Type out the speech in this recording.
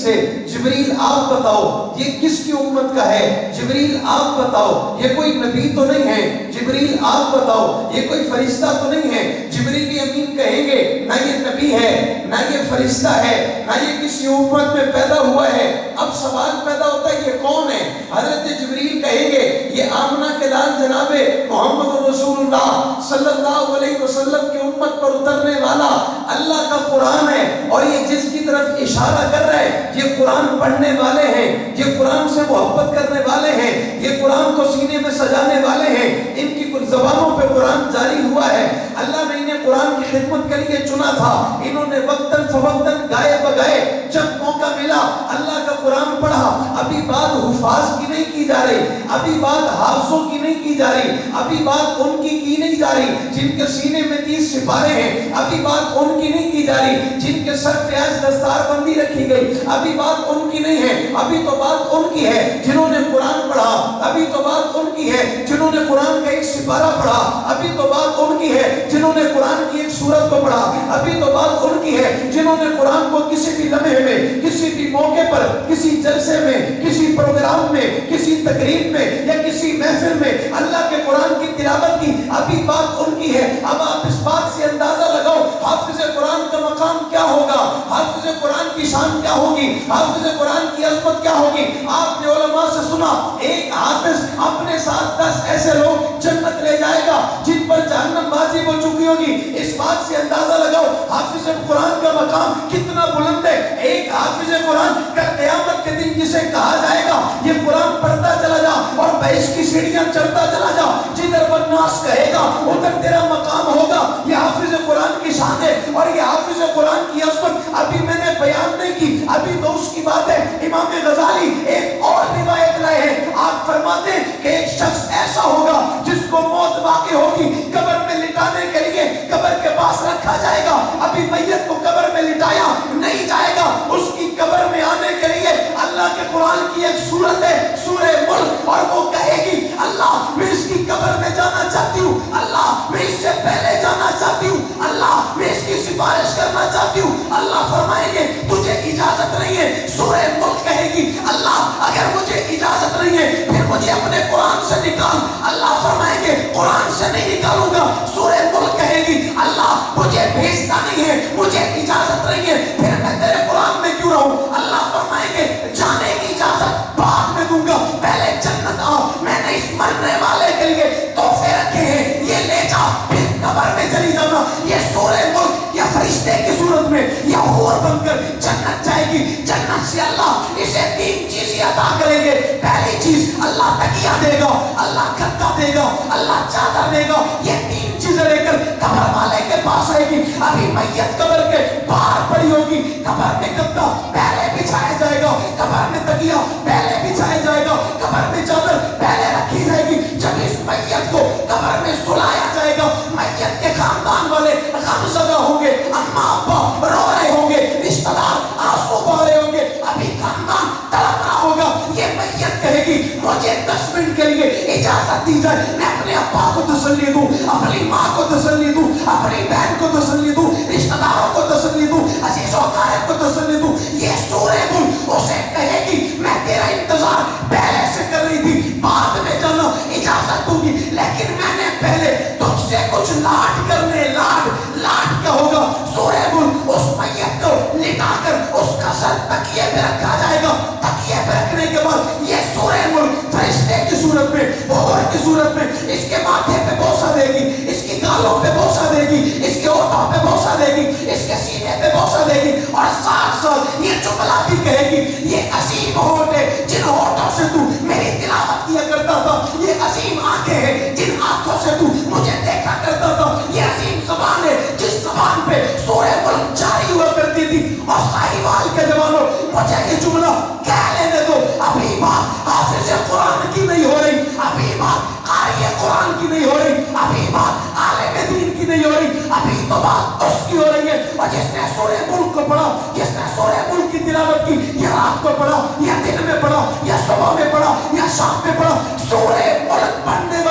سے جبریل آپ بتاؤ یہ کس کی امت کا ہے، جبریل آپ بتاؤ یہ کوئی نبی تو نہیں ہے، جبریل آپ بتاؤ یہ کوئی فرشتہ تو نہیں ہے، جبریل امین کہیں گے نہ یہ نبی ہے نہ یہ فرشتہ ہے نہ یہ کسی امت میں پیدا ہوا ہے۔ اب سوال پیدا ہوتا ہے یہ کون ہے؟ حضرت جبریل کہیں گے یہ آمنہ کے لال جناب محمد رسول اللہ صلی اللہ علیہ وسلم کی امت پر اترنے والا اللہ کا قرآن ہے، اور یہ جس کی طرف اشارہ کر رہا ہے یہ قرآن پڑھنے والے ہیں، یہ قرآن سے محبت کرنے والے ہیں، یہ قرآن کو سینے میں سجانے والے ہیں، ان کی زبانوں پہ قرآن جاری ہوا ہے۔ اللہ نے انہیں قرآن کی خدمت کے لیے چنا تھا، انہوں نے وقتاً فوقتاً گائے بگائے جب موقع ملا اللہ کا قرآن پڑھا۔ ابھی بات حفاظ کی نہیں کی جا رہی، ابھی بات حافظوں کی نہیں کی جا رہی، ابھی بات ان کی نہیں جا رہی جن کے سینے میں 30 سپارے ہیں، ابھی بات ان کی نہیں کی جا رہی جن کے سر پہ آج دستار بندی رکھی گئی، ابھی بات ان کی نہیں ہے، ابھی تو بات ان کی ہے جنہوں نے قرآن پڑھا، ابھی تو بات ان کی ہے جنہوں نے قرآن کا ایک سپارہ پڑھا، ابھی تو بات ان کی ہے جنہوں نے قرآن کی ایک سورت کو پڑھا، ابھی تو بات ان کی ہے جنہوں نے قرآن کو کسی بھی لمحے میں، کسی بھی موقع پر، کسی جلسے میں، کسی پروگرام میں، کسی تقریب میں یا کسی محفل میں اللہ کے قرآن کی تلاوت کی، ابھی بات ان کی ہے۔ اب آپ اس بات سے اندازہ لگاؤ حافظ قرآن کا مقام کیا ہوگا، حافظ قرآن کی شان کیا ہوگی، حافظ قرآن کی عظمت کیا ہوگی۔ آپ نے علماء سے سنا ایک حافظ اپنے ساتھ 10 ایسے لوگ جنت لے جائے گا جن پر جہنم بازی ہو چکی ہوگی۔ اس بات سے اندازہ لگاؤ حافظ قرآن کا مقام کتنا بلند ہے۔ ایک حافظ قرآن کا قیامت کے دن جسے کہا جائے گا یہ قرآن پڑھتا چلا جا اور بہشت کی سیڑھیاں چڑھتا چلا جا، جدھر والناس کہے گا ادھر تیرا مقام ہوگا۔ یہ حافظ قرآن کی شان ہے اور یہ حافظ قرآن کی عظمت ابھی میں نے بیان نہیں کی، ابھی تو اس کی بات ہے۔ امام غزالی ایک اور روایت لائے ہیں، آپ فرماتے ہیں کہ ایک شخص ایسا ہوگا جس کو موت واقع ہوگی، قبر میں لٹانے کے لیے قبر کے پاس رکھا جائے گا، ابھی میت کو قبر میں لٹایا نہیں جائے گا، اس کی قبر میں آنے کے لیے اللہ کے قرآن کی ایک سورت ہے سورہ ملک، اور وہ کہے گی اللہ میں اس کی قبر میں جانا چاہتی ہوں، اللہ میں اس سے پہلے جانا چاہتی ہوں، اللہ میں اس کی سفارش کرنا چاہتی ہوں۔ اللہ فرمائیں گے تجھے اجازت نہیں ہے، سورہ ملک کہے گی اللہ اگر مجھے اجازت نہیں ہے پھر مجھے اپنے قرآن سے نکال، اللہ فرمائیں گے قرآن سے نہیں نکالوں گا، سورہ ملک کہے گی اللہ مجھے بھیجتا نہیں ہے، مجھے اجازت نہیں ہے پھر میں تیرے قرآن میں کیوں رہوں، اللہ فرمائیں گے جانے کی اجازت بعد میں دوں گا، پہلے جنت آؤ، میں نے اس مرنے والے کے لیے تحفے رکھے ہیں یہ لے جا، پھر قبر میں چلی جانا۔ یہ سورہ ملک یا فرشتے کی صورت میں یا حور بن کر جنت جائے گی، جنت سے اللہ اسے 3 چیزیں عطا کریں گے۔ پہلی چیز اللہ تکیہ دے گا، اللہ گدا دے گا، اللہ چادر دے گا، یہ 3 چیزیں لے کر قبر والے کے پاس آئے گی۔ ابھی میت قبر کے باہر پڑی ہوگی، قبر میں گدا پہلے بچھایا جائے گا، قبر میں تکیہ پہلے بچھایا جائے گا، قبر میں چادر پہلے رکھی جائے گی۔ جب اس میت کو قبر میں سلایا جائے گا میت کے خاندان والے غم زدہ ہوں گے، اماں ابا رو رہے ہوں گے، رشتہ دار آنسو بہا رہے ہوں گے، ابھی خاندان تڑپ رہا ہوگا۔ یہ میت کہے گی مجھے 10 منٹ کے لیے اجازت دی جائے، میں اپنے ابا کو تسلی دوں، اپنی ماں کو تسلی دوں، اپنی بہن کو تسلی دوں، رشتہ داروں کو تسلی دوں، عزیز و اقارب کو تسلی دوں۔ یہ سورہ ملک اسے کہے گی میں تیرا انتظار پہلے سے کر رہی تھی، بعد میں جانا اجازت دوں گی، لیکن میں نے پہلے تجھ سے کچھ لاڈ کرنے، لاڈ کیا ہوگا؟ سورہ ملک اس میت کو لٹا کر اس کا سر تکیے پہ رکھا جائے گا، تکیے پہ رکھنے کے بعد یہ سورہ ملک فرشتے کی صورت میں، حور کی صورت میں اس کے ماتھے پہ بوسہ دے گی، اس کی گالوں پہ بوسہ دے گی، اس کے ہونٹوں پہ بوسہ دے گی، اس کے سینے پہ بوسہ دے گی، اور ساتھ ساتھ یہ جملہ بھی کہے گی یہ عظیم ہونٹ ہے جن ہونٹوں سے تو میری تلاوت کیا کرتا تھا، یہ عظیم آنکھیں ہیں جن آنکھوں سے تو مجھے دیکھا کرتا تھا، یہ عظیم زبان ہے جس زبان پہ سورہ ملک جاری ہوا کرتی تھی، اور ساہیوال کے جوانوں مجھے یہ جملہ کہہ لینے دو، ابھی بات حافظ قرآن کی نہیں ہو رہی، ابھی بات قاری قرآن کی نہیں ہو رہی، ابھی بات عالم دین کی نہیں ہو رہی، ابھی تو بات اس کی ہو رہی ہے۔ اور جس نے سورہ ملک کو پڑھا، جس نے سورہ ملک کی تلاوت کی، یا رات کو پڑھا یا دن میں پڑھا یا صبح میں پڑھا یا شام میں پڑھا، سورہ ملک پڑھنے